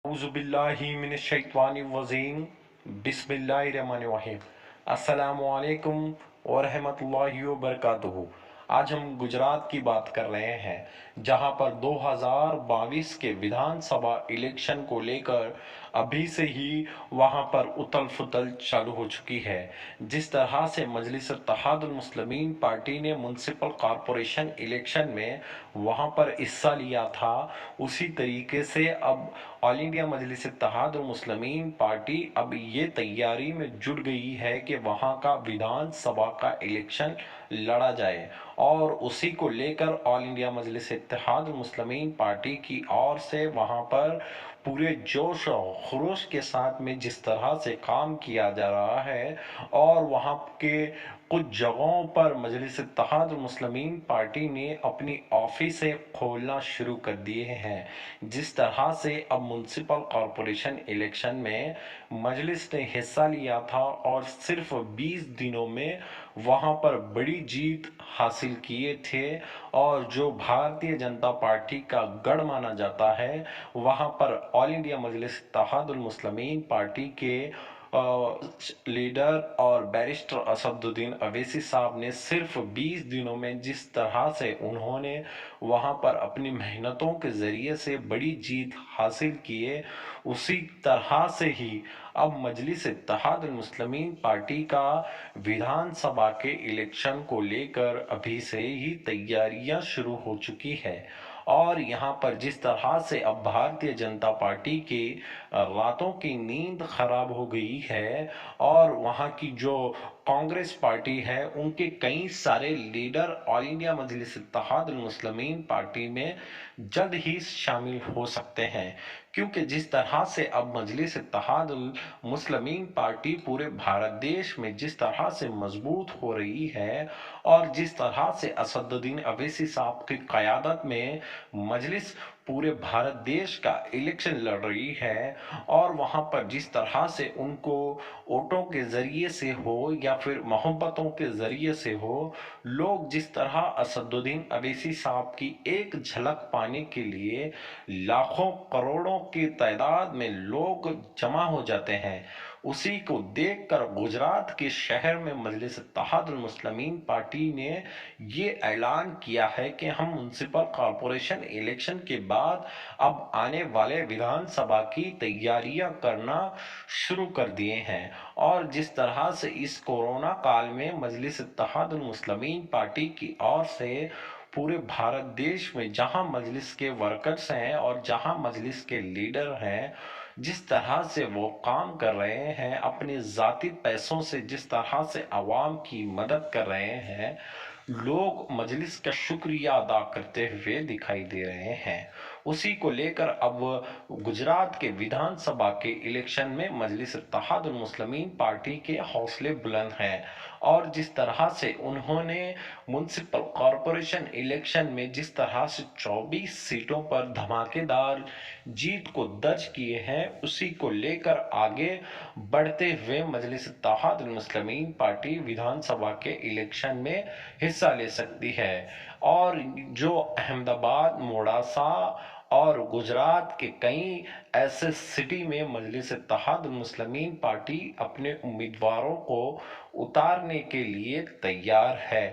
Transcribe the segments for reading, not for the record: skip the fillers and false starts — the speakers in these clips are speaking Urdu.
اعوذ باللہ من الشیطان الرجیم بسم اللہ الرحمن الرحیم السلام علیکم ورحمۃ اللہ وبرکاتہ۔ آج ہم گجرات کی بات کر رہے ہیں، جہاں پر 2022 کے ویدھان سبھا الیکشن کو لے کر ابھی سے ہی وہاں پر اتل پھتل چالو ہو چکی ہے۔ جس طرح سے مجلس اتحاد المسلمین پارٹی نے میونسپل کارپوریشن الیکشن میں وہاں پر حصہ لیا تھا، اسی طریقے سے اب آل انڈیا مجلس اتحاد المسلمین پارٹی اب یہ تیاری میں جڑ گئی ہے کہ وہاں کا ویدھان سبھا کا الیکشن لڑا جائے، اور اسی کو لے کر آل انڈیا مجلس اتحاد المسلمین پارٹی کی اور سے وہاں پر پورے جوش و خروش کے ساتھ میں جس طرح سے کام کیا جا رہا ہے، اور وہاں کے کچھ جگہوں پر مجلس اتحاد المسلمین پارٹی نے اپنی آفیسیں کھولنا شروع کر دیے ہیں۔ جس طرح سے اب میونسپل کارپوریشن الیکشن میں مجلس نے حصہ لیا تھا اور صرف 20 دنوں میں وہاں پر بڑی جیت حاصل کیے تھے، اور جو بھارتیہ جنتا پارٹی کا گڑھ مانا جاتا ہے، وہاں پر آل انڈیا مجلس اتحاد المسلمین پارٹی کے لیڈر اور بیرسٹر اسد الدین اویسی صاحب نے صرف 20 دنوں میں جس طرح سے انہوں نے وہاں پر اپنی محنتوں کے ذریعے سے بڑی جیت حاصل کیے، اسی طرح سے ہی اب مجلس اتحاد المسلمین پارٹی کا ویدھان سبھا کے الیکشن کو لے کر ابھی سے ہی تیاریاں شروع ہو چکی ہے۔ اور یہاں پر جس طرح سے اب بھارتیہ جنتا پارٹی کے راتوں کی نیند خراب ہو گئی ہے، اور وہاں کی جو کانگریس پارٹی ہے ان کے کئی سارے لیڈر آل انڈیا مجلس اتحاد المسلمین پارٹی میں جلد ہی شامل ہو سکتے ہیں، کیونکہ جس طرح سے اب مجلس اتحاد المسلمین پارٹی پورے بھارت دیش میں جس طرح سے مضبوط ہو رہی ہے، اور جس طرح سے اسد الدین اویسی صاحب کی قیادت میں مجلس پورے بھارت دیش کا الیکشن لڑ رہی ہے، اور وہاں پر جس طرح سے ان کو ووٹوں کے ذریعے سے ہو یا پھر محبتوں کے ذریعے سے ہو، لوگ جس طرح اسد الدین اویسی صاحب کی ایک جھلک پانے کے لیے لاکھوں کروڑوں کی تعداد میں لوگ جمع ہو جاتے ہیں، اسی کو دیکھ کر گجرات کے شہر میں مجلس اتحاد المسلمین پارٹی نے یہ اعلان کیا ہے کہ ہم میونسپل کارپوریشن الیکشن کے بعد اب آنے والے ویدھان سبھا کی تیاریاں کرنا شروع کر دیے ہیں۔ اور جس طرح سے اس کورونا کال میں مجلس اتحاد المسلمین پارٹی کی اور سے پورے بھارت دیش میں جہاں مجلس کے ورکرز ہیں اور جہاں مجلس کے لیڈر ہیں، جس طرح سے وہ کام کر رہے ہیں، اپنے ذاتی پیسوں سے جس طرح سے عوام کی مدد کر رہے ہیں، لوگ مجلس کا شکریہ ادا کرتے ہوئے دکھائی دے رہے ہیں۔ اسی کو لے کر اب گجرات کے ویدھان سبھا کے الیکشن میں مجلس اتحاد المسلمین پارٹی کے حوصلے بلند ہیں، اور جس طرح سے انہوں نے میونسپل کارپوریشن الیکشن میں جس طرح سے 24 سیٹوں پر دھماکے دار جیت کو درج کیے ہیں، اسی کو لے کر آگے بڑھتے ہوئے مجلس اتحاد المسلمین پارٹی ویدھان سبھا کے الیکشن میں حصہ لے سکتی ہے، اور جو احمد آباد، موڑاسا اور گجرات کے کئی ایسے سٹی میں مجلس اتحاد المسلمین پارٹی اپنے امیدواروں کو اتارنے کے لیے تیار ہے،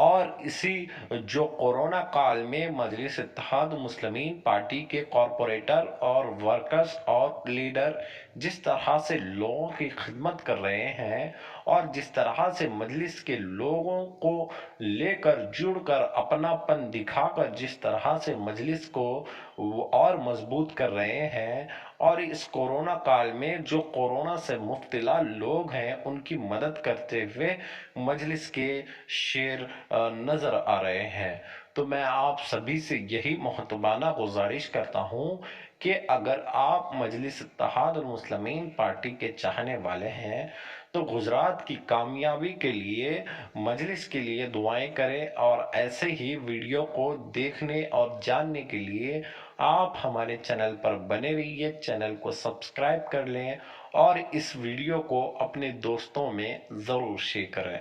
اور اسی جو کورونا کال میں مجلس اتحاد المسلمین پارٹی کے کارپوریٹر اور ورکرز اور لیڈر جس طرح سے لوگوں کی خدمت کر رہے ہیں، اور جس طرح سے مجلس کے لوگوں کو لے کر جڑ کر اپنا پن دکھا کر جس طرح سے مجلس کو اور مضبوط کر رہے ہیں، اور اس کورونا کال میں جو کورونا سے مبتلا لوگ ہیں ان کی مدد کرتے ہوئے مجلس کے شیر نظر آ رہے ہیں۔ تو میں آپ سبھی سے یہی محتبانہ گزارش کرتا ہوں کہ اگر آپ مجلس اتحاد المسلمین پارٹی کے چاہنے والے ہیں تو گجرات کی کامیابی کے لیے مجلس کے لیے دعائیں کریں، اور ایسے ہی ویڈیو کو دیکھنے اور جاننے کے لیے آپ ہمارے چینل پر بنے رہیے، چینل کو سبسکرائب کر لیں، اور اس ویڈیو کو اپنے دوستوں میں ضرور شیئر کریں۔